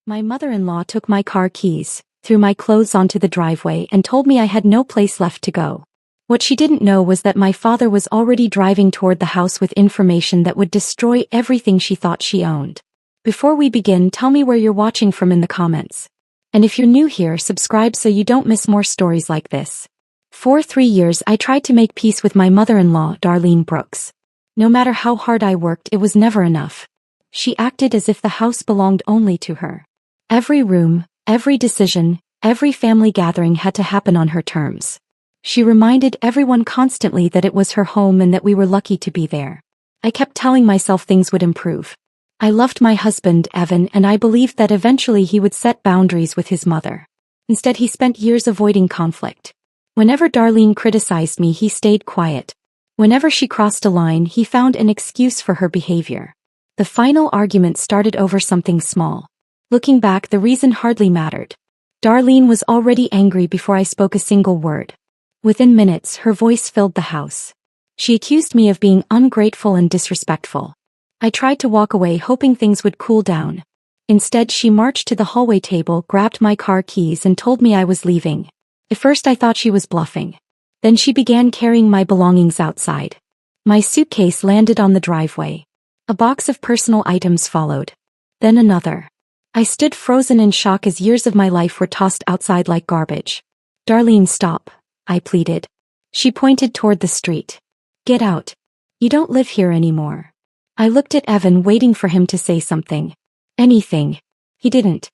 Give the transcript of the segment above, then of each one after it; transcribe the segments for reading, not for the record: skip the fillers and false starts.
My mother-in-law took my car keys, threw my clothes onto the driveway and told me I had no place left to go. What she didn't know was that my father was already driving toward the house with information that would destroy everything she thought she owned. Before we begin, tell me where you're watching from in the comments. And if you're new here, subscribe so you don't miss more stories like this. For 3 years I tried to make peace with my mother-in-law, Darlene Brooks. No matter how hard I worked, it was never enough. She acted as if the house belonged only to her. Every room, every decision, every family gathering had to happen on her terms. She reminded everyone constantly that it was her home and that we were lucky to be there. I kept telling myself things would improve. I loved my husband, Evan, and I believed that eventually he would set boundaries with his mother. Instead, he spent years avoiding conflict. Whenever Darlene criticized me, he stayed quiet. Whenever she crossed a line, he found an excuse for her behavior. The final argument started over something small. Looking back, the reason hardly mattered. Darlene was already angry before I spoke a single word. Within minutes, her voice filled the house. She accused me of being ungrateful and disrespectful. I tried to walk away, hoping things would cool down. Instead, she marched to the hallway table, grabbed my car keys and told me I was leaving. At first I thought she was bluffing. Then she began carrying my belongings outside. My suitcase landed on the driveway. A box of personal items followed. Then another. I stood frozen in shock as years of my life were tossed outside like garbage. Darlene, stop, I pleaded. She pointed toward the street. Get out. You don't live here anymore. I looked at Evan, waiting for him to say something. Anything. He didn't.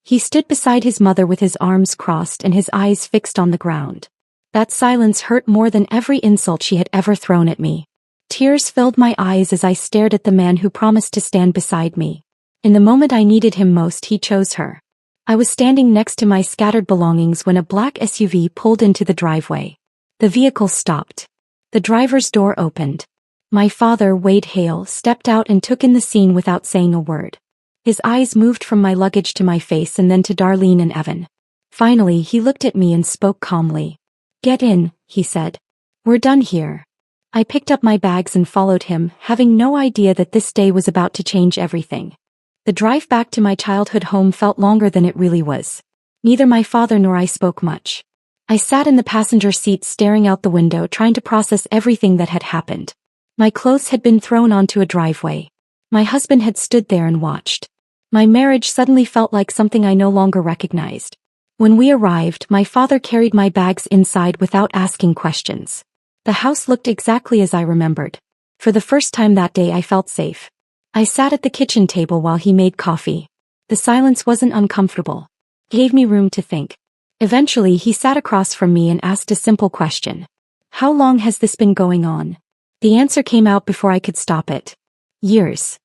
He stood beside his mother with his arms crossed and his eyes fixed on the ground. That silence hurt more than every insult she had ever thrown at me. Tears filled my eyes as I stared at the man who promised to stand beside me. In the moment I needed him most, he chose her. I was standing next to my scattered belongings when a black SUV pulled into the driveway. The vehicle stopped. The driver's door opened. My father, Wade Hale, stepped out and took in the scene without saying a word. His eyes moved from my luggage to my face and then to Darlene and Evan. Finally, he looked at me and spoke calmly. Get in, he said. We're done here. I picked up my bags and followed him, having no idea that this day was about to change everything. The drive back to my childhood home felt longer than it really was. Neither my father nor I spoke much. I sat in the passenger seat staring out the window, trying to process everything that had happened. My clothes had been thrown onto a driveway. My husband had stood there and watched. My marriage suddenly felt like something I no longer recognized. When we arrived, my father carried my bags inside without asking questions. The house looked exactly as I remembered. For the first time that day, I felt safe. I sat at the kitchen table while he made coffee. The silence wasn't uncomfortable. It gave me room to think. Eventually, he sat across from me and asked a simple question. How long has this been going on? The answer came out before I could stop it. Years.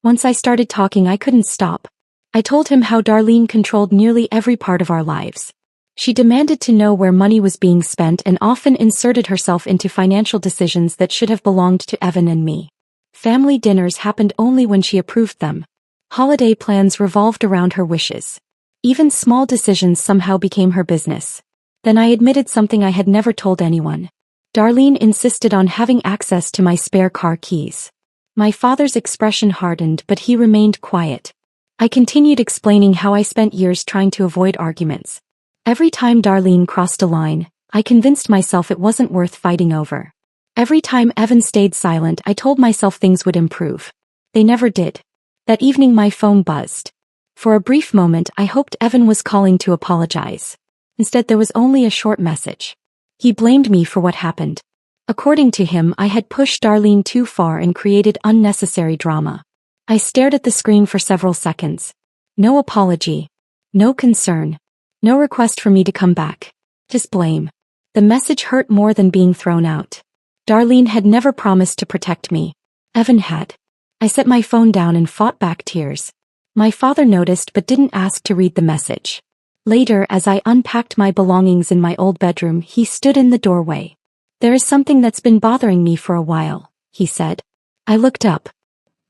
Once I started talking, I couldn't stop. I told him how Darlene controlled nearly every part of our lives. She demanded to know where money was being spent and often inserted herself into financial decisions that should have belonged to Evan and me. Family dinners happened only when she approved them. Holiday plans revolved around her wishes. Even small decisions somehow became her business. Then I admitted something I had never told anyone. Darlene insisted on having access to my spare car keys. My father's expression hardened, but he remained quiet. I continued explaining how I spent years trying to avoid arguments. Every time Darlene crossed a line, I convinced myself it wasn't worth fighting over. Every time Evan stayed silent, I told myself things would improve. They never did. That evening my phone buzzed. For a brief moment I hoped Evan was calling to apologize. Instead, there was only a short message. He blamed me for what happened. According to him, I had pushed Darlene too far and created unnecessary drama. I stared at the screen for several seconds. No apology. No concern. No request for me to come back. Just blame. The message hurt more than being thrown out. Darlene had never promised to protect me. Evan had. I set my phone down and fought back tears. My father noticed but didn't ask to read the message. Later, as I unpacked my belongings in my old bedroom, he stood in the doorway. There is something that's been bothering me for a while, he said. I looked up.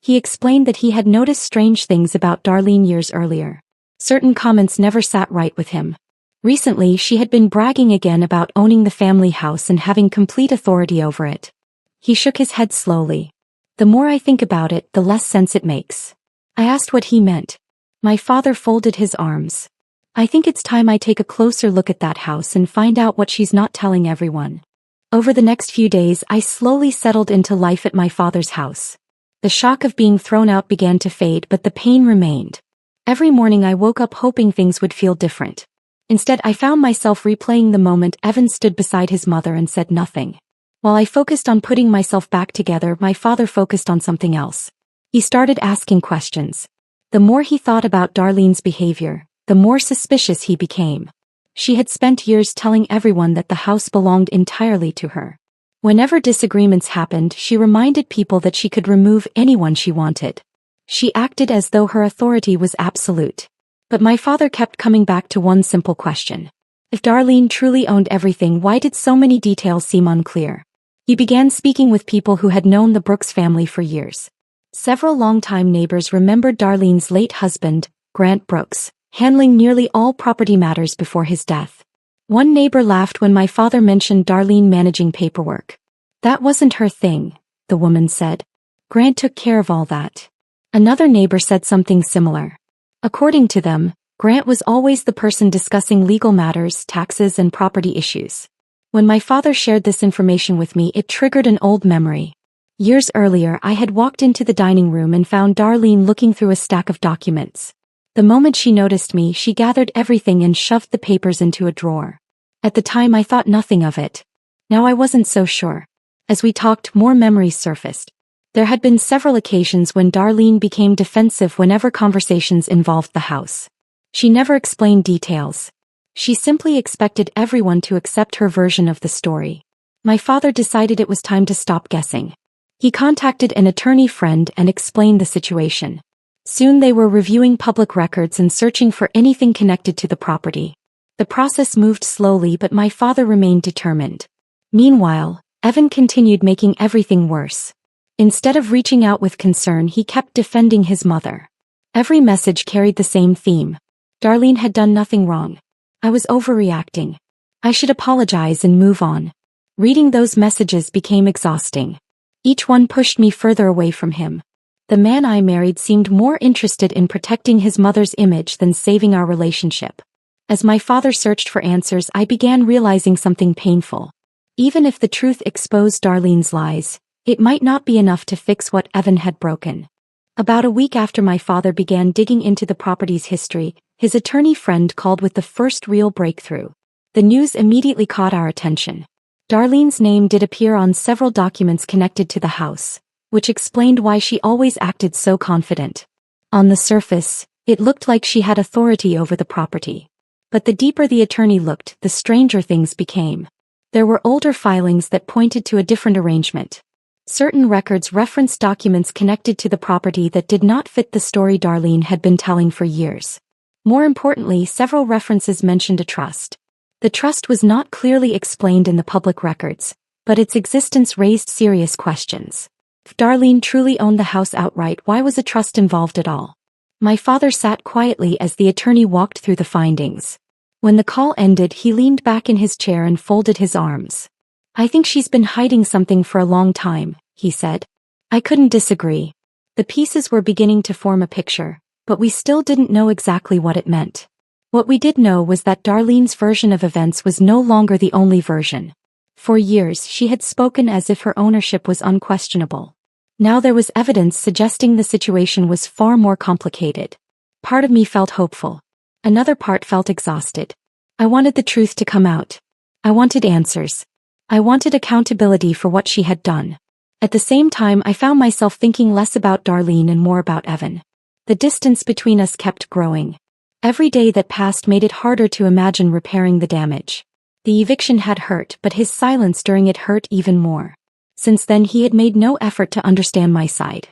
He explained that he had noticed strange things about Darlene years earlier. Certain comments never sat right with him. Recently, she had been bragging again about owning the family house and having complete authority over it. He shook his head slowly. The more I think about it, the less sense it makes. I asked what he meant. My father folded his arms. I think it's time I take a closer look at that house and find out what she's not telling everyone. Over the next few days, I slowly settled into life at my father's house. The shock of being thrown out began to fade, but the pain remained. Every morning I woke up hoping things would feel different. Instead, I found myself replaying the moment Evan stood beside his mother and said nothing. While I focused on putting myself back together, my father focused on something else. He started asking questions. The more he thought about Darlene's behavior, the more suspicious he became. She had spent years telling everyone that the house belonged entirely to her. Whenever disagreements happened, she reminded people that she could remove anyone she wanted. She acted as though her authority was absolute. But my father kept coming back to one simple question. If Darlene truly owned everything, why did so many details seem unclear? He began speaking with people who had known the Brooks family for years. Several longtime neighbors remembered Darlene's late husband, Grant Brooks, handling nearly all property matters before his death. One neighbor laughed when my father mentioned Darlene managing paperwork. That wasn't her thing, the woman said. Grant took care of all that. Another neighbor said something similar. According to them, Grant was always the person discussing legal matters, taxes, and property issues. When my father shared this information with me, it triggered an old memory. Years earlier, I had walked into the dining room and found Darlene looking through a stack of documents. The moment she noticed me, she gathered everything and shoved the papers into a drawer. At the time, I thought nothing of it. Now I wasn't so sure. As we talked, more memories surfaced. There had been several occasions when Darlene became defensive whenever conversations involved the house. She never explained details. She simply expected everyone to accept her version of the story. My father decided it was time to stop guessing. He contacted an attorney friend and explained the situation. Soon they were reviewing public records and searching for anything connected to the property. The process moved slowly, but my father remained determined. Meanwhile, Evan continued making everything worse. Instead of reaching out with concern, he kept defending his mother. Every message carried the same theme. Darlene had done nothing wrong. I was overreacting. I should apologize and move on. Reading those messages became exhausting. Each one pushed me further away from him. The man I married seemed more interested in protecting his mother's image than saving our relationship. As my father searched for answers, I began realizing something painful. Even if the truth exposed Darlene's lies, it might not be enough to fix what Evan had broken. About a week after my father began digging into the property's history, his attorney friend called with the first real breakthrough. The news immediately caught our attention. Darlene's name did appear on several documents connected to the house, which explained why she always acted so confident. On the surface, it looked like she had authority over the property. But the deeper the attorney looked, the stranger things became. There were older filings that pointed to a different arrangement. Certain records referenced documents connected to the property that did not fit the story Darlene had been telling for years. More importantly, several references mentioned a trust. The trust was not clearly explained in the public records, but its existence raised serious questions. If Darlene truly owned the house outright, why was a trust involved at all? My father sat quietly as the attorney walked through the findings. When the call ended, he leaned back in his chair and folded his arms. I think she's been hiding something for a long time, he said. I couldn't disagree. The pieces were beginning to form a picture, but we still didn't know exactly what it meant. What we did know was that Darlene's version of events was no longer the only version. For years, she had spoken as if her ownership was unquestionable. Now there was evidence suggesting the situation was far more complicated. Part of me felt hopeful. Another part felt exhausted. I wanted the truth to come out. I wanted answers. I wanted accountability for what she had done. At the same time, I found myself thinking less about Darlene and more about Evan. The distance between us kept growing. Every day that passed made it harder to imagine repairing the damage. The eviction had hurt, but his silence during it hurt even more. Since then, he had made no effort to understand my side.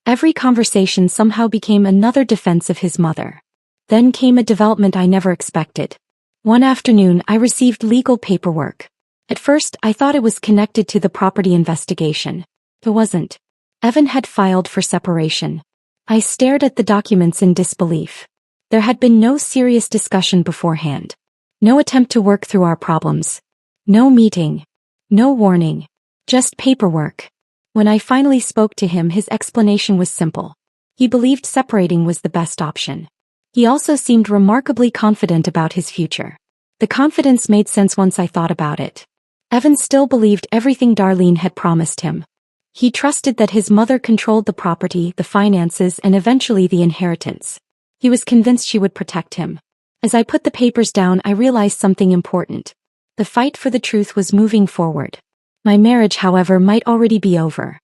Every conversation somehow became another defense of his mother. Then came a development I never expected. One afternoon, I received legal paperwork. At first, I thought it was connected to the property investigation. It wasn't. Evan had filed for separation. I stared at the documents in disbelief. There had been no serious discussion beforehand. No attempt to work through our problems. No meeting. No warning. Just paperwork. When I finally spoke to him, his explanation was simple. He believed separating was the best option. He also seemed remarkably confident about his future. The confidence made sense once I thought about it. Evan still believed everything Darlene had promised him. He trusted that his mother controlled the property, the finances, and eventually the inheritance. He was convinced she would protect him. As I put the papers down, I realized something important. The fight for the truth was moving forward. My marriage, however, might already be over.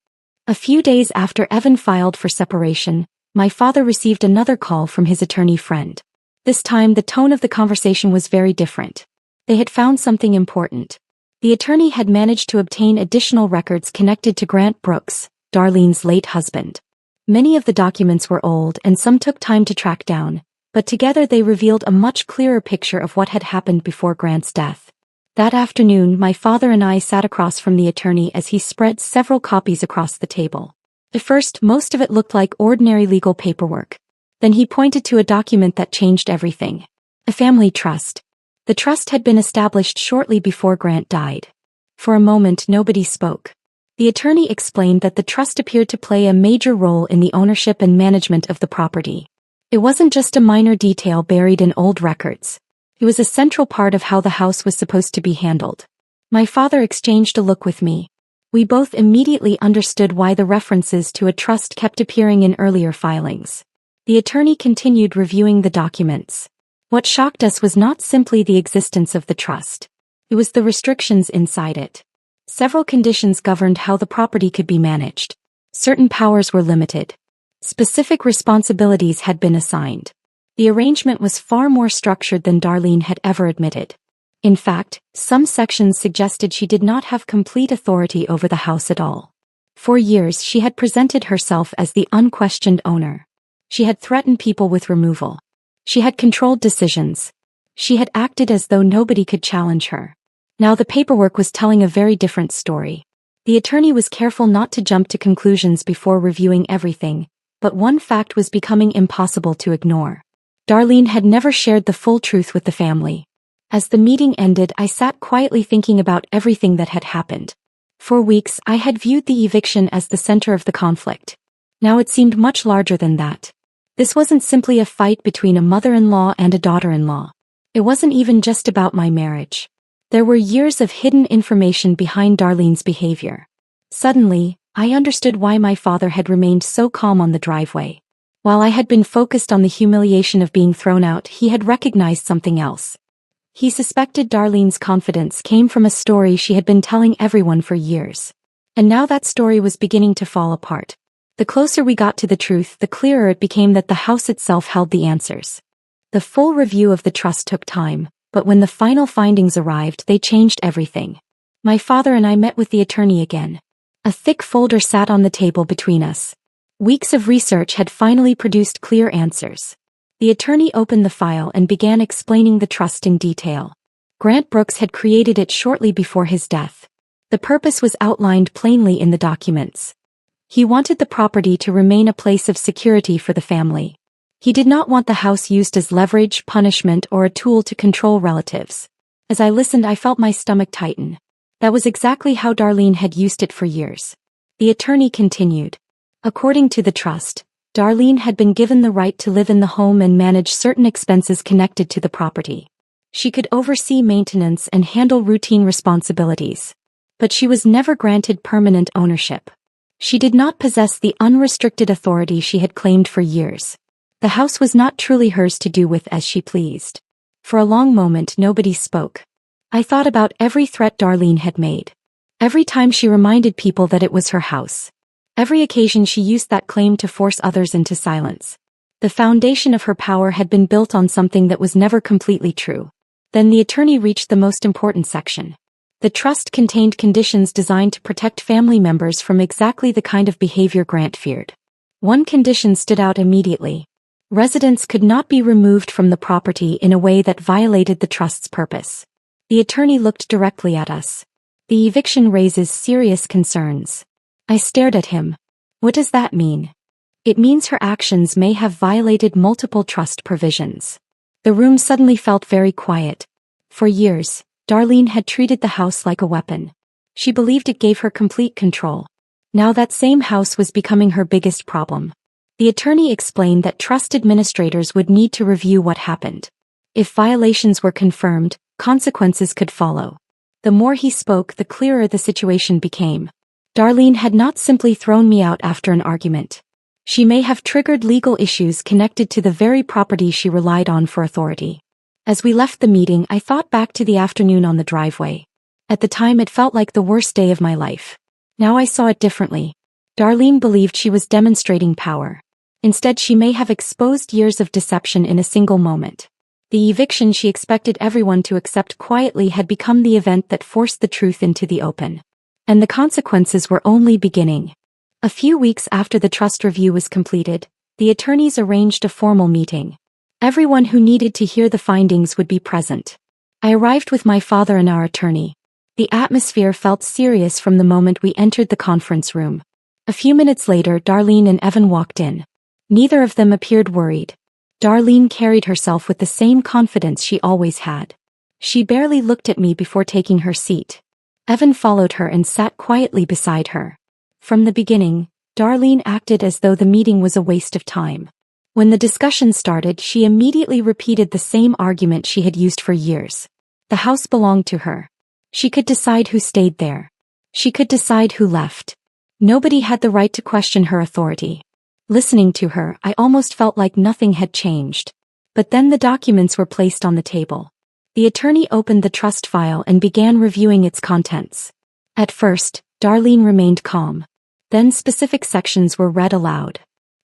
A few days after Evan filed for separation, my father received another call from his attorney friend. This time the tone of the conversation was very different. They had found something important. The attorney had managed to obtain additional records connected to Grant Brooks, Darlene's late husband. Many of the documents were old and some took time to track down, but together they revealed a much clearer picture of what had happened before Grant's death. That afternoon, my father and I sat across from the attorney as he spread several copies across the table. At first, most of it looked like ordinary legal paperwork. Then he pointed to a document that changed everything. A family trust. The trust had been established shortly before Grant died. For a moment, nobody spoke. The attorney explained that the trust appeared to play a major role in the ownership and management of the property. It wasn't just a minor detail buried in old records. It was a central part of how the house was supposed to be handled. My father exchanged a look with me. We both immediately understood why the references to a trust kept appearing in earlier filings. The attorney continued reviewing the documents. What shocked us was not simply the existence of the trust. It was the restrictions inside it. Several conditions governed how the property could be managed. Certain powers were limited. Specific responsibilities had been assigned. The arrangement was far more structured than Darlene had ever admitted. In fact, some sections suggested she did not have complete authority over the house at all. For years she had presented herself as the unquestioned owner. She had threatened people with removal. She had controlled decisions. She had acted as though nobody could challenge her. Now the paperwork was telling a very different story. The attorney was careful not to jump to conclusions before reviewing everything, but one fact was becoming impossible to ignore. Darlene had never shared the full truth with the family. As the meeting ended, I sat quietly thinking about everything that had happened. For weeks, I had viewed the eviction as the center of the conflict. Now it seemed much larger than that. This wasn't simply a fight between a mother-in-law and a daughter-in-law. It wasn't even just about my marriage. There were years of hidden information behind Darlene's behavior. Suddenly, I understood why my father had remained so calm on the driveway. While I had been focused on the humiliation of being thrown out, he had recognized something else. He suspected Darlene's confidence came from a story she had been telling everyone for years. And now that story was beginning to fall apart. The closer we got to the truth, the clearer it became that the house itself held the answers. The full review of the trust took time, but when the final findings arrived, they changed everything. My father and I met with the attorney again. A thick folder sat on the table between us. Weeks of research had finally produced clear answers. The attorney opened the file and began explaining the trust in detail. Grant Brooks had created it shortly before his death. The purpose was outlined plainly in the documents. He wanted the property to remain a place of security for the family. He did not want the house used as leverage, punishment, or a tool to control relatives. As I listened, I felt my stomach tighten. That was exactly how Darlene had used it for years. The attorney continued. According to the trust, Darlene had been given the right to live in the home and manage certain expenses connected to the property. She could oversee maintenance and handle routine responsibilities. But she was never granted permanent ownership. She did not possess the unrestricted authority she had claimed for years. The house was not truly hers to do with as she pleased. For a long moment, nobody spoke. I thought about every threat Darlene had made. Every time she reminded people that it was her house. Every occasion she used that claim to force others into silence. The foundation of her power had been built on something that was never completely true. Then the attorney reached the most important section. The trust contained conditions designed to protect family members from exactly the kind of behavior Grant feared. One condition stood out immediately. Residents could not be removed from the property in a way that violated the trust's purpose. The attorney looked directly at us. The eviction raises serious concerns. I stared at him. What does that mean? It means her actions may have violated multiple trust provisions. The room suddenly felt very quiet. For years, Darlene had treated the house like a weapon. She believed it gave her complete control. Now that same house was becoming her biggest problem. The attorney explained that trust administrators would need to review what happened. If violations were confirmed, consequences could follow. The more he spoke, the clearer the situation became. Darlene had not simply thrown me out after an argument. She may have triggered legal issues connected to the very property she relied on for authority. As we left the meeting, I thought back to the afternoon on the driveway. At the time, it felt like the worst day of my life. Now I saw it differently. Darlene believed she was demonstrating power. Instead, she may have exposed years of deception in a single moment. The eviction she expected everyone to accept quietly had become the event that forced the truth into the open. And the consequences were only beginning. A few weeks after the trust review was completed, the attorneys arranged a formal meeting. Everyone who needed to hear the findings would be present. I arrived with my father and our attorney. The atmosphere felt serious from the moment we entered the conference room. A few minutes later, Darlene and Evan walked in. Neither of them appeared worried. Darlene carried herself with the same confidence she always had. She barely looked at me before taking her seat. Evan followed her and sat quietly beside her. From the beginning, Darlene acted as though the meeting was a waste of time. When the discussion started, she immediately repeated the same argument she had used for years. The house belonged to her. She could decide who stayed there. She could decide who left. Nobody had the right to question her authority. Listening to her, I almost felt like nothing had changed. But then the documents were placed on the table. The attorney opened the trust file and began reviewing its contents. At first, Darlene remained calm. Then specific sections were read aloud.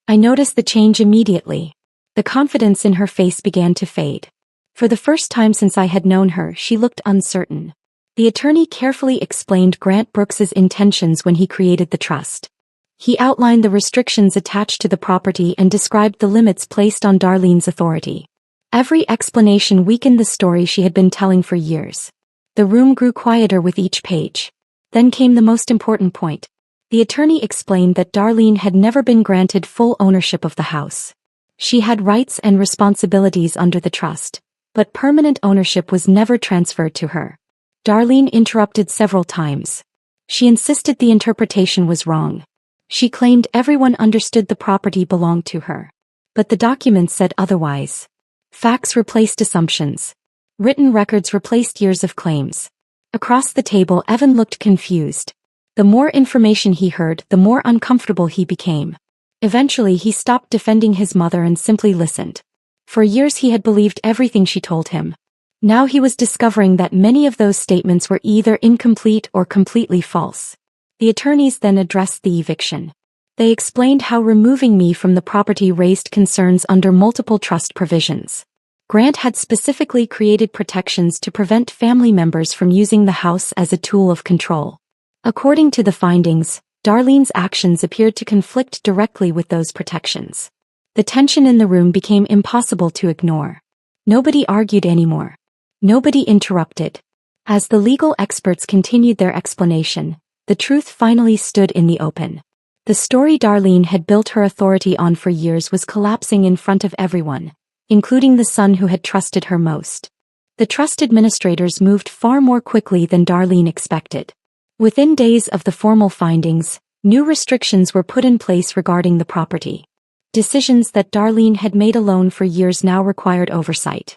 I noticed the change immediately. The confidence in her face began to fade. For the first time since I had known her, she looked uncertain. The attorney carefully explained Grant Brooks's intentions when he created the trust. He outlined the restrictions attached to the property and described the limits placed on Darlene's authority. Every explanation weakened the story she had been telling for years. The room grew quieter with each page. Then came the most important point. The attorney explained that Darlene had never been granted full ownership of the house. She had rights and responsibilities under the trust, but permanent ownership was never transferred to her. Darlene interrupted several times. She insisted the interpretation was wrong. She claimed everyone understood the property belonged to her. But the documents said otherwise. Facts replaced assumptions. Written records replaced years of claims. Across the table, Evan looked confused. The more information he heard, the more uncomfortable he became. Eventually, he stopped defending his mother and simply listened. For years he had believed everything she told him. Now he was discovering that many of those statements were either incomplete or completely false. The attorneys then addressed the eviction. They explained how removing me from the property raised concerns under multiple trust provisions. Grant had specifically created protections to prevent family members from using the house as a tool of control. According to the findings, Darlene's actions appeared to conflict directly with those protections. The tension in the room became impossible to ignore. Nobody argued anymore. Nobody interrupted. As the legal experts continued their explanation, the truth finally stood in the open. The story Darlene had built her authority on for years was collapsing in front of everyone, including the son who had trusted her most. The trust administrators moved far more quickly than Darlene expected. Within days of the formal findings, new restrictions were put in place regarding the property. Decisions that Darlene had made alone for years now required oversight.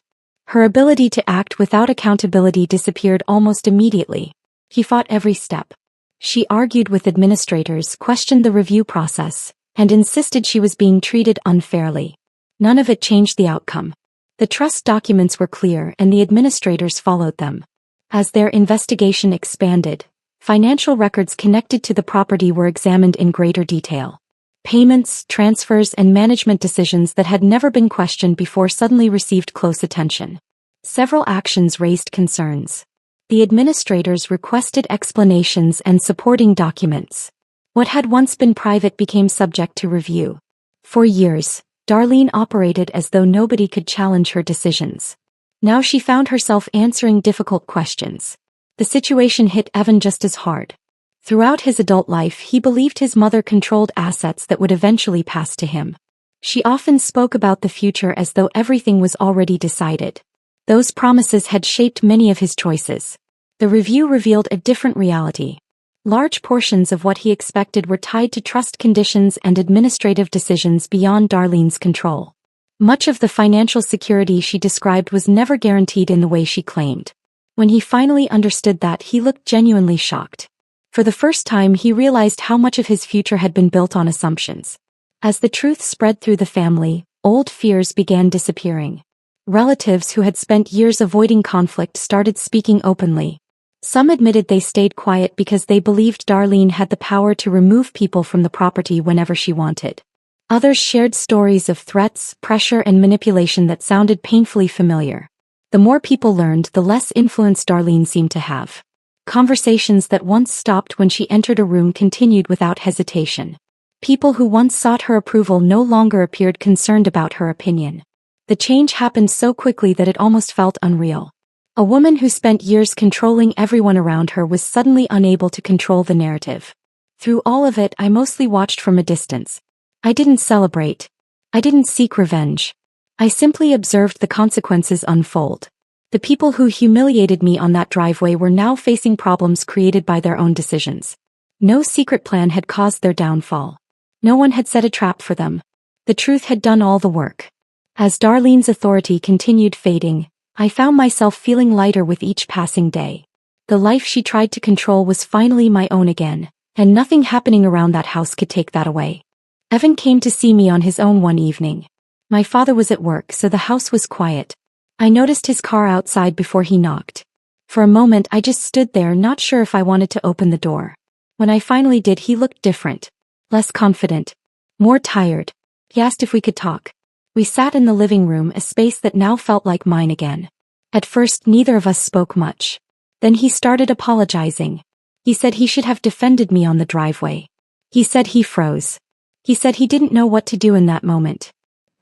Her ability to act without accountability disappeared almost immediately. He fought every step. She argued with administrators, questioned the review process, and insisted she was being treated unfairly. None of it changed the outcome. The trust documents were clear and the administrators followed them. As their investigation expanded, financial records connected to the property were examined in greater detail. Payments, transfers, and management decisions that had never been questioned before suddenly received close attention. Several actions raised concerns. The administrators requested explanations and supporting documents. What had once been private became subject to review. For years, Darlene operated as though nobody could challenge her decisions. Now she found herself answering difficult questions. The situation hit Evan just as hard. Throughout his adult life, he believed his mother controlled assets that would eventually pass to him. She often spoke about the future as though everything was already decided. Those promises had shaped many of his choices. The review revealed a different reality. Large portions of what he expected were tied to trust conditions and administrative decisions beyond Darlene's control. Much of the financial security she described was never guaranteed in the way she claimed. When he finally understood that, he looked genuinely shocked. For the first time, he realized how much of his future had been built on assumptions. As the truth spread through the family, old fears began disappearing. Relatives who had spent years avoiding conflict started speaking openly. Some admitted they stayed quiet because they believed Darlene had the power to remove people from the property whenever she wanted. Others shared stories of threats, pressure, and manipulation that sounded painfully familiar. The more people learned, the less influence Darlene seemed to have. Conversations that once stopped when she entered a room continued without hesitation. People who once sought her approval no longer appeared concerned about her opinion. The change happened so quickly that it almost felt unreal. A woman who spent years controlling everyone around her was suddenly unable to control the narrative. Through all of it, I mostly watched from a distance. I didn't celebrate. I didn't seek revenge. I simply observed the consequences unfold. The people who humiliated me on that driveway were now facing problems created by their own decisions. No secret plan had caused their downfall. No one had set a trap for them. The truth had done all the work. As Darlene's authority continued fading, I found myself feeling lighter with each passing day. The life she tried to control was finally my own again, and nothing happening around that house could take that away. Evan came to see me on his own one evening. My father was at work, so the house was quiet. I noticed his car outside before he knocked. For a moment I just stood there, not sure if I wanted to open the door. When I finally did, he looked different. Less confident. More tired. He asked if we could talk. We sat in the living room, a space that now felt like mine again. At first, neither of us spoke much. Then he started apologizing. He said he should have defended me on the driveway. He said he froze. He said he didn't know what to do in that moment.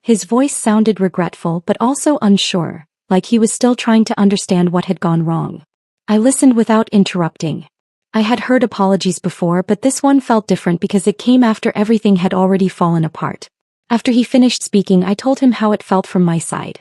His voice sounded regretful but also unsure, like he was still trying to understand what had gone wrong. I listened without interrupting. I had heard apologies before, but this one felt different because it came after everything had already fallen apart. After he finished speaking, I told him how it felt from my side.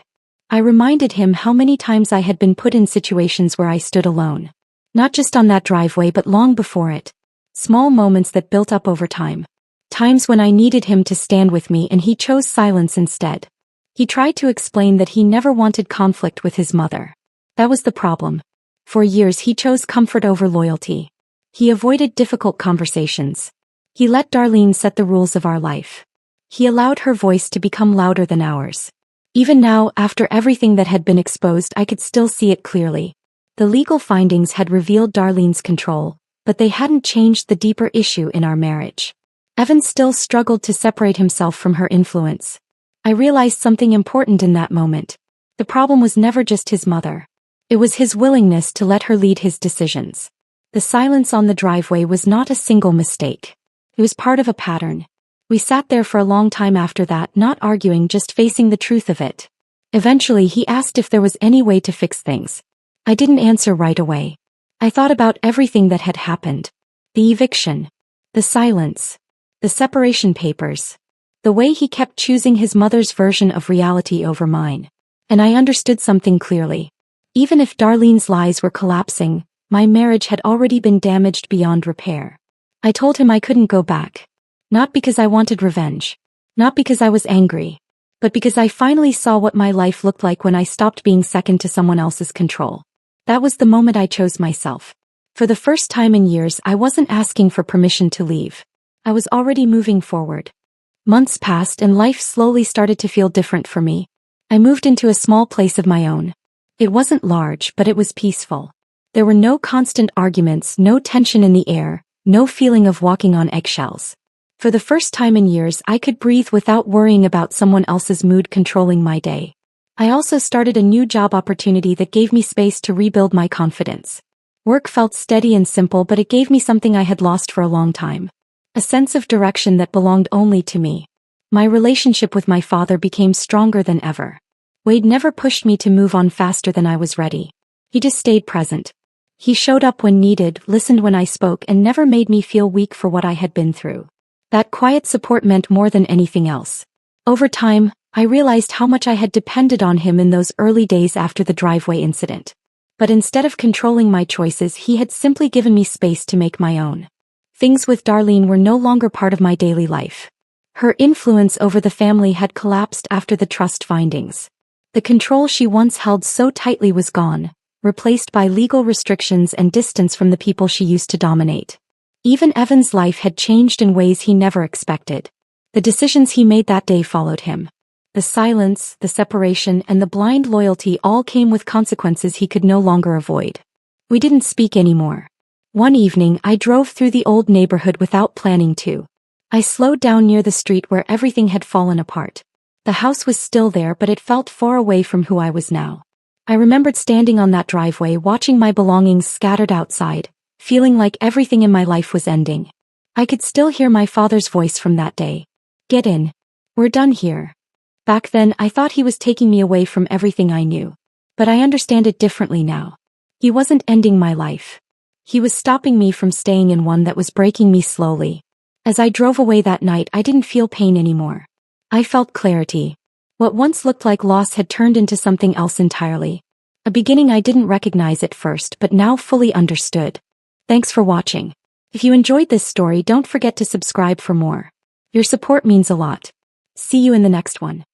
I reminded him how many times I had been put in situations where I stood alone. Not just on that driveway but long before it. Small moments that built up over time. Times when I needed him to stand with me and he chose silence instead. He tried to explain that he never wanted conflict with his mother. That was the problem. For years he chose comfort over loyalty. He avoided difficult conversations. He let Darlene set the rules of our life. He allowed her voice to become louder than ours. Even now, after everything that had been exposed, I could still see it clearly. The legal findings had revealed Darlene's control, but they hadn't changed the deeper issue in our marriage. Evan still struggled to separate himself from her influence. I realized something important in that moment. The problem was never just his mother. It was his willingness to let her lead his decisions. The silence on the driveway was not a single mistake. It was part of a pattern. We sat there for a long time after that, not arguing, just facing the truth of it. Eventually he asked if there was any way to fix things. I didn't answer right away. I thought about everything that had happened. The eviction. The silence. The separation papers. The way he kept choosing his mother's version of reality over mine. And I understood something clearly. Even if Darlene's lies were collapsing, my marriage had already been damaged beyond repair. I told him I couldn't go back. Not because I wanted revenge. Not because I was angry. But because I finally saw what my life looked like when I stopped being second to someone else's control. That was the moment I chose myself. For the first time in years, I wasn't asking for permission to leave. I was already moving forward. Months passed and life slowly started to feel different for me. I moved into a small place of my own. It wasn't large, but it was peaceful. There were no constant arguments, no tension in the air, no feeling of walking on eggshells. For the first time in years, I could breathe without worrying about someone else's mood controlling my day. I also started a new job opportunity that gave me space to rebuild my confidence. Work felt steady and simple, but it gave me something I had lost for a long time. A sense of direction that belonged only to me. My relationship with my father became stronger than ever. Wade never pushed me to move on faster than I was ready. He just stayed present. He showed up when needed, listened when I spoke, and never made me feel weak for what I had been through. That quiet support meant more than anything else. Over time, I realized how much I had depended on him in those early days after the driveway incident. But instead of controlling my choices, he had simply given me space to make my own. Things with Darlene were no longer part of my daily life. Her influence over the family had collapsed after the trust findings. The control she once held so tightly was gone, replaced by legal restrictions and distance from the people she used to dominate. Even Evan's life had changed in ways he never expected. The decisions he made that day followed him. The silence, the separation, and the blind loyalty all came with consequences he could no longer avoid. We didn't speak anymore. One evening, I drove through the old neighborhood without planning to. I slowed down near the street where everything had fallen apart. The house was still there, but it felt far away from who I was now. I remembered standing on that driveway, watching my belongings scattered outside, feeling like everything in my life was ending. I could still hear my father's voice from that day. "Get in. We're done here." Back then, I thought he was taking me away from everything I knew. But I understand it differently now. He wasn't ending my life. He was stopping me from staying in one that was breaking me slowly. As I drove away that night, I didn't feel pain anymore. I felt clarity. What once looked like loss had turned into something else entirely. A beginning I didn't recognize at first, but now fully understood. Thanks for watching. If you enjoyed this story, don't forget to subscribe for more. Your support means a lot. See you in the next one.